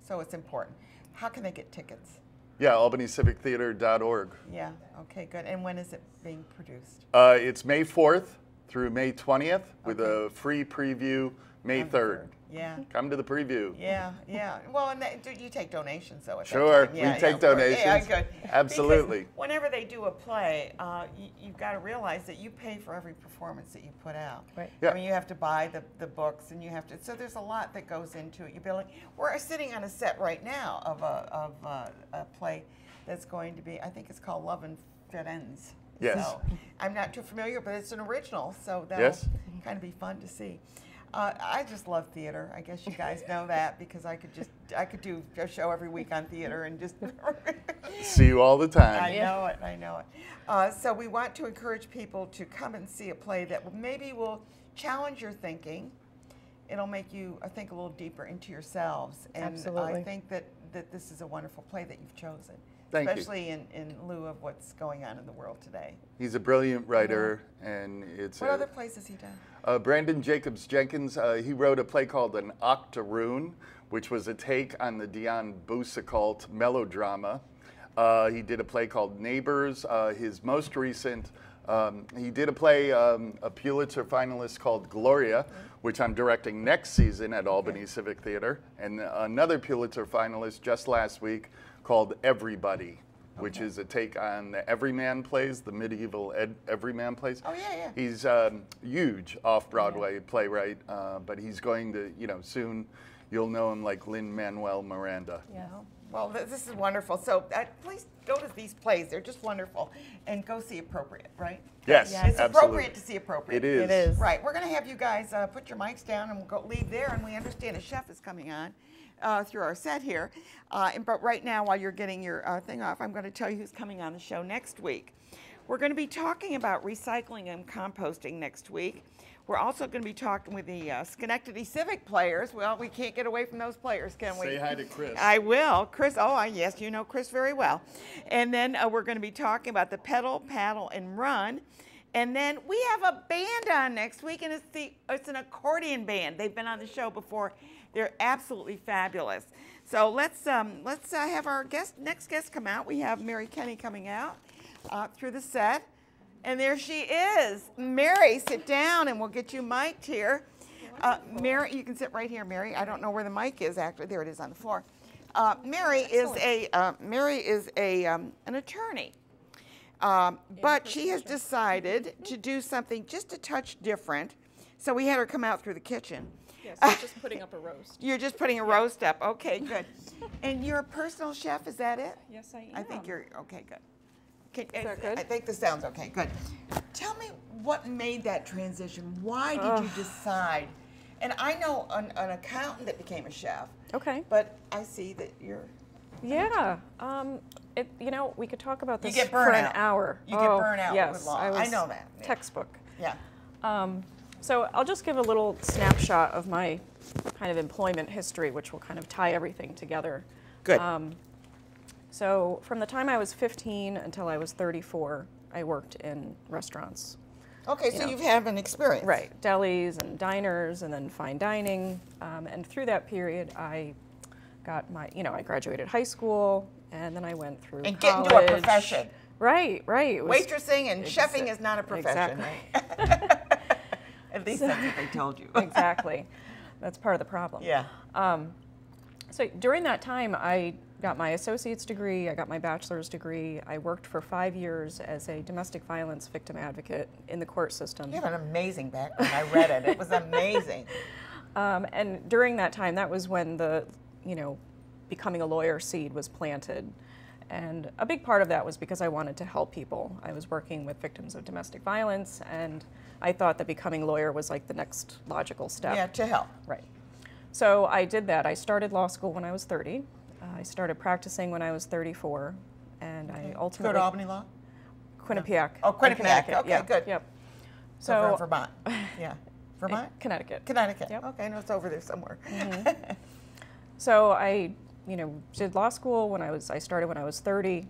so it's important. How can they get tickets? Yeah, AlbanyCivicTheater.org. Yeah. Okay. Good. And when is it being produced? It's May 4th through May 20th with a free preview May 3rd. Yeah. Come to the preview. Yeah, yeah. Well, and you take donations, though. At Sure, that time. we take donations. Yeah, good. Absolutely. Because whenever they do a play, you've got to realize that you pay for every performance that you put out. Right. Yeah. I mean, you have to buy the books, and you have to. So there's a lot that goes into it. You're building. We're sitting on a set right now of a play that's going to be. I think it's called Love and Friends. Yes. So I'm not too familiar, but it's an original, so that'll kind of be fun to see. I just love theater. I guess you guys know that, because I could do a show every week on theater and just see you all the time. I know it. So we want to encourage people to come and see a play that maybe will challenge your thinking. It'll make you think a little deeper into yourselves. And Absolutely. I think that this is a wonderful play that you've chosen. Thank especially in lieu of what's going on in the world today. He's a brilliant writer, and it's What other plays has he done? Brandon Jacobs Jenkins, he wrote a play called An Octoroon, which was a take on the Dion Boucicault melodrama. He did a play called Neighbors. His most recent, he did a play, a Pulitzer finalist called Gloria, which I'm directing next season at Albany Civic Theater, and another Pulitzer finalist just last week called Everybody, which is a take on the Everyman plays, the medieval Everyman plays. Oh, yeah, yeah. He's huge off-Broadway playwright, but he's going to, you know, soon you'll know him like Lin-Manuel Miranda. Yeah. Well, this is wonderful. So please go to these plays. They're just wonderful. And go see Appropriate, right? Yes, It's absolutely. appropriate to see Appropriate. It is. It is. Right. We're going to have you guys put your mics down and we'll go leave there. And we understand a chef is coming on through our set here. But right now, while you're getting your thing off, I'm going to tell you who's coming on the show next week. We're going to be talking about recycling and composting next week. We're also going to be talking with the Schenectady Civic players. Well, we can't get away from those players, can we? Say hi to Chris. I will. Chris, yes, you know Chris very well. And then we're going to be talking about the pedal, paddle, and run. And then we have a band on next week, and it's an accordion band. They've been on the show before. They're absolutely fabulous. So let's have our next guest come out. We have Mary Kenny coming out through the set. And there she is. Mary, sit down and we'll get you mic'd here. Mary, you can sit right here, Mary. I don't know where the mic is actually. There it is on the floor. Mary is an attorney. But she has decided to do something just a touch different. So we had her come out through the kitchen. Yes, I'm just putting up a roast. You're just putting a roast up. Okay, good. And you're a personal chef, is that it? Yes, I am. I think you're, okay, good. Is that good? I think this sounds okay, good. Tell me what made that transition. Why did you decide? And I know an accountant that became a chef. Okay. But I see that you're... Yeah. You know, we could talk about this get for an burnout. hour. You get burnout yes, with law. I know that. Yeah. Textbook. Yeah. So I'll just give a little snapshot of my kind of employment history, which will kind of tie everything together. Good. So from the time I was 15 until I was 34, I worked in restaurants. Okay, so you've had an experience. Right, delis and diners and then fine dining. And through that period, I got I graduated high school and then I went through and college. get into a profession. Right. Waitressing and chefing is not a profession, exactly. right? At least that's what they told you. Exactly. That's part of the problem. Yeah. So during that time, I got my associate's degree, I got my bachelor's degree. I worked for 5 years as a domestic violence victim advocate in the court system. You have an amazing background. I read it. It was amazing. And during that time, that was when the, becoming a lawyer seed was planted. And a big part of that was because I wanted to help people. I was working with victims of domestic violence, and I thought that becoming a lawyer was like the next logical step. Yeah, to help. Right. So I did that. I started law school when I was 30. I started practicing when I was 34, and I ultimately... Go to Albany Law? Quinnipiac. Oh, Quinnipiac. Okay, yeah. good. Yep. So Vermont. Yeah. Vermont? Connecticut. Connecticut. Yep. Okay, no, it's over there somewhere. Mm-hmm. So I, did law school when I started when I was 30.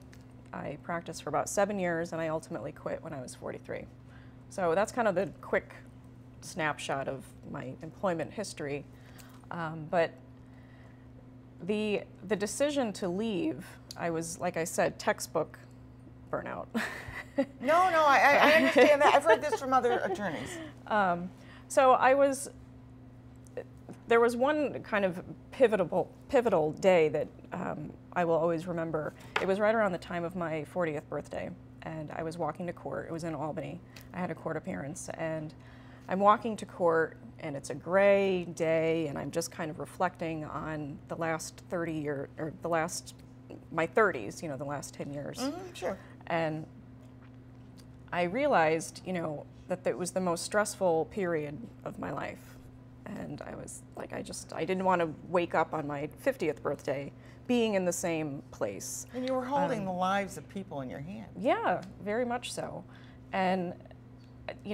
I practiced for about 7 years, and I ultimately quit when I was 43. So that's kind of the quick snapshot of my employment history. But the decision to leave, I was, like I said, textbook burnout. No, I understand that. I've heard this from other attorneys. So there was one kind of pivotal day that I will always remember. It was right around the time of my 40th birthday, and I was walking to court. It was in Albany. I had a court appearance, and I'm walking to court, and it's a gray day, and I'm just kind of reflecting on the last 30 years, or my 30s, the last 10 years. Sure. And I realized, that it was the most stressful period of my life. And I was like, I didn't want to wake up on my 50th birthday being in the same place. And you were holding the lives of people in your hand. Yeah, very much so. And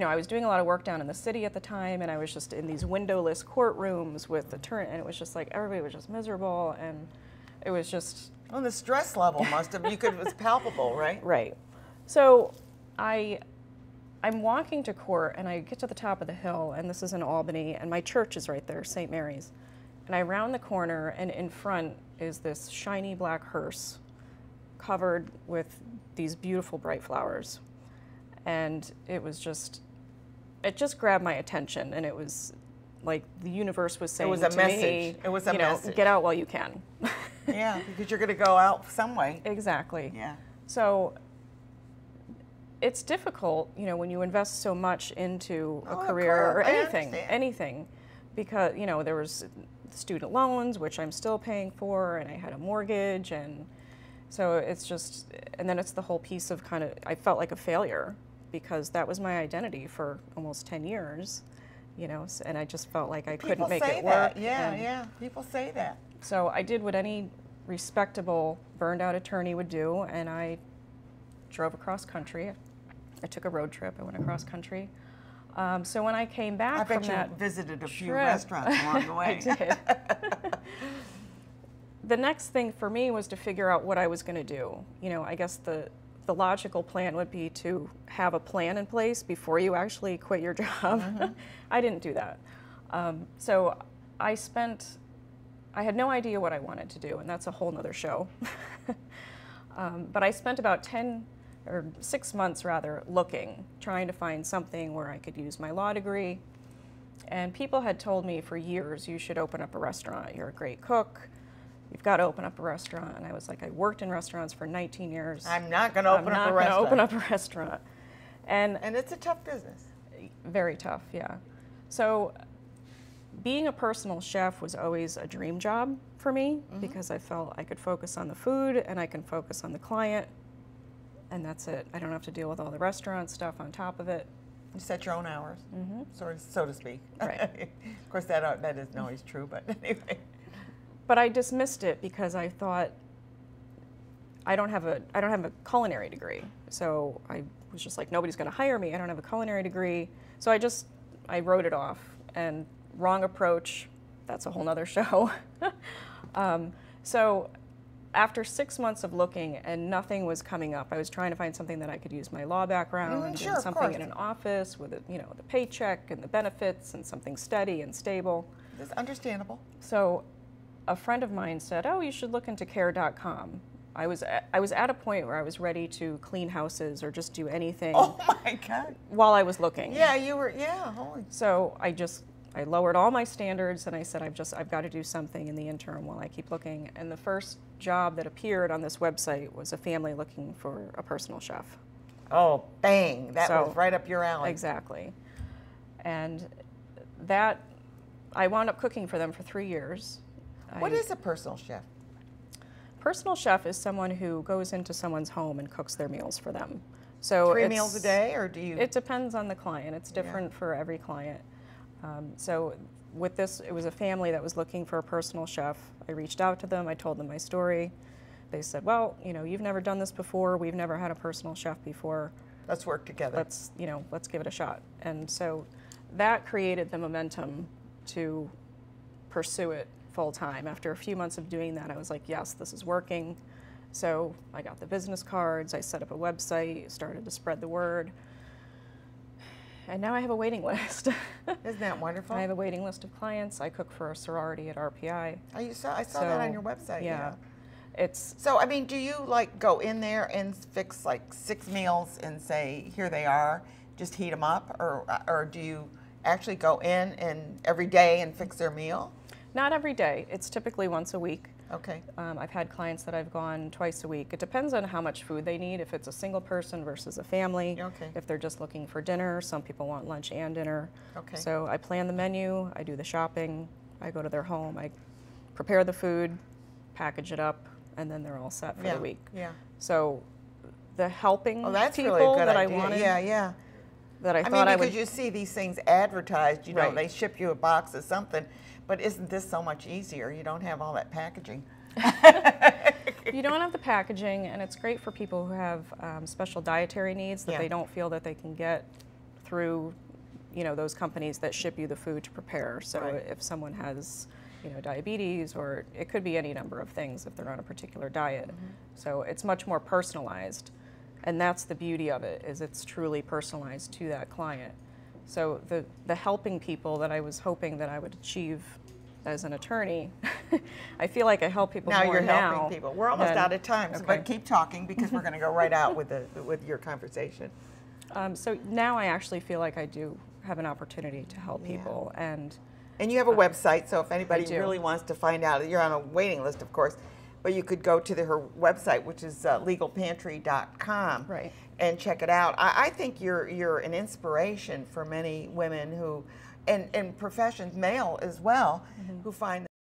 I was doing a lot of work down in the city at the time, and I was just in these windowless courtrooms with attorney, and it was just like everybody was just miserable, and it was just... Well, the stress level it was palpable, right? Right. So I'm walking to court, and I get to the top of the hill, and this is in Albany, and my church is right there, St. Mary's. And I round the corner, and in front is this shiny black hearse covered with these beautiful bright flowers. And it just grabbed my attention, and it was like the universe was saying was a to message. me, It was a message. Get out while you can. Yeah, because you're going to go out some way. Exactly. Yeah. So it's difficult, when you invest so much into a career or anything, because, there was student loans, which I'm still paying for, and I had a mortgage, and so it's just, and then it's the whole piece of I felt like a failure because that was my identity for almost 10 years, and I just felt like I couldn't make it work. Yeah, people say that. So I did what any respectable burned out attorney would do, and I drove across country. I took a road trip. I went across country. So when I came back from that, I bet you visited a few trip, restaurants along the way. I did. The next thing for me was to figure out what I was going to do. I guess the logical plan would be to have a plan in place before you actually quit your job. Mm-hmm. I didn't do that. So I had no idea what I wanted to do, and that's a whole nother show. But I spent about 6 months rather, looking, trying to find something where I could use my law degree. And people had told me for years, you should open up a restaurant. You're a great cook. You've got to open up a restaurant. And I was like, I worked in restaurants for 19 years. I'm not going to open up a restaurant. I'm not going to open up a restaurant. And it's a tough business. Very tough, yeah. So being a personal chef was always a dream job for me because I felt I could focus on the food and I can focus on the client, and that's it. I don't have to deal with all the restaurant stuff on top of it. You set your own hours, so to speak. Right. Of course, that isn't always true, but anyway. But I dismissed it because I thought I don't have a culinary degree, so I was just like, nobody's going to hire me. I don't have a culinary degree, so I wrote it off. And wrong approach. That's a whole nother show. So after 6 months of looking and nothing was coming up, I was trying to find something that I could use my law background and something in an office with the paycheck and the benefits and something steady and stable. That's understandable. So a friend of mine said, oh, you should look into care.com. I was at a point where I was ready to clean houses or just do anything. Oh my God. While I was looking. Yeah, you were, yeah. Holy. So I lowered all my standards and I said, I've got to do something in the interim while I keep looking. And the first job that appeared on this website was a family looking for a personal chef. Oh, bang. That was right up your alley. Exactly. And I wound up cooking for them for 3 years. What is a personal chef? Personal chef is someone who goes into someone's home and cooks their meals for them. So 3 meals a day, or do you? It depends on the client. It's different for every client. So with this, it was a family that was looking for a personal chef. I reached out to them. I told them my story. They said, well, you've never done this before. We've never had a personal chef before. Let's work together. Let's give it a shot. And so that created the momentum to pursue it full time. After a few months of doing that, I was like, yes, this is working. So I got the business cards. I set up a website, started to spread the word. And now I have a waiting list. Isn't that wonderful? I have a waiting list of clients. I cook for a sorority at RPI. I saw that on your website. Yeah. So, I mean, do you go in there and fix 6 meals and say, here they are, just heat them up? Or do you actually go in and every day and fix their meal? Not every day. It's typically once a week. Okay. I've had clients that I've gone twice a week. It depends on how much food they need, if it's a single person versus a family. Okay. If they're just looking for dinner, some people want lunch and dinner. Okay. So I plan the menu, I do the shopping, I go to their home, I prepare the food, package it up, and then they're all set for the week. Yeah. So the helping that's people really a good that idea. I wanted. Yeah. That I thought I would. Because you see these things advertised, Right. they ship you a box of something, but isn't this so much easier? You don't have all that packaging. You don't have the packaging, and it's great for people who have special dietary needs that they don't feel that they can get through, those companies that ship you the food to prepare. So if someone has, diabetes, or it could be any number of things if they're on a particular diet. So it's much more personalized, and that's the beauty of it, is it's truly personalized to that client. So the helping people that I was hoping that I would achieve as an attorney, I feel like I help people Now more you're now. helping people. We're almost than- out of time, so okay. but keep talking because we're going to go right out with your conversation. So now I actually feel like I do have an opportunity to help people, and you have a website, so if anybody do. really wants to find out, you're on a waiting list, of course, but you could go to her website, which is legalpantry.com, Right. and check it out. I think you're an inspiration for many women who, and professions, male as well, who find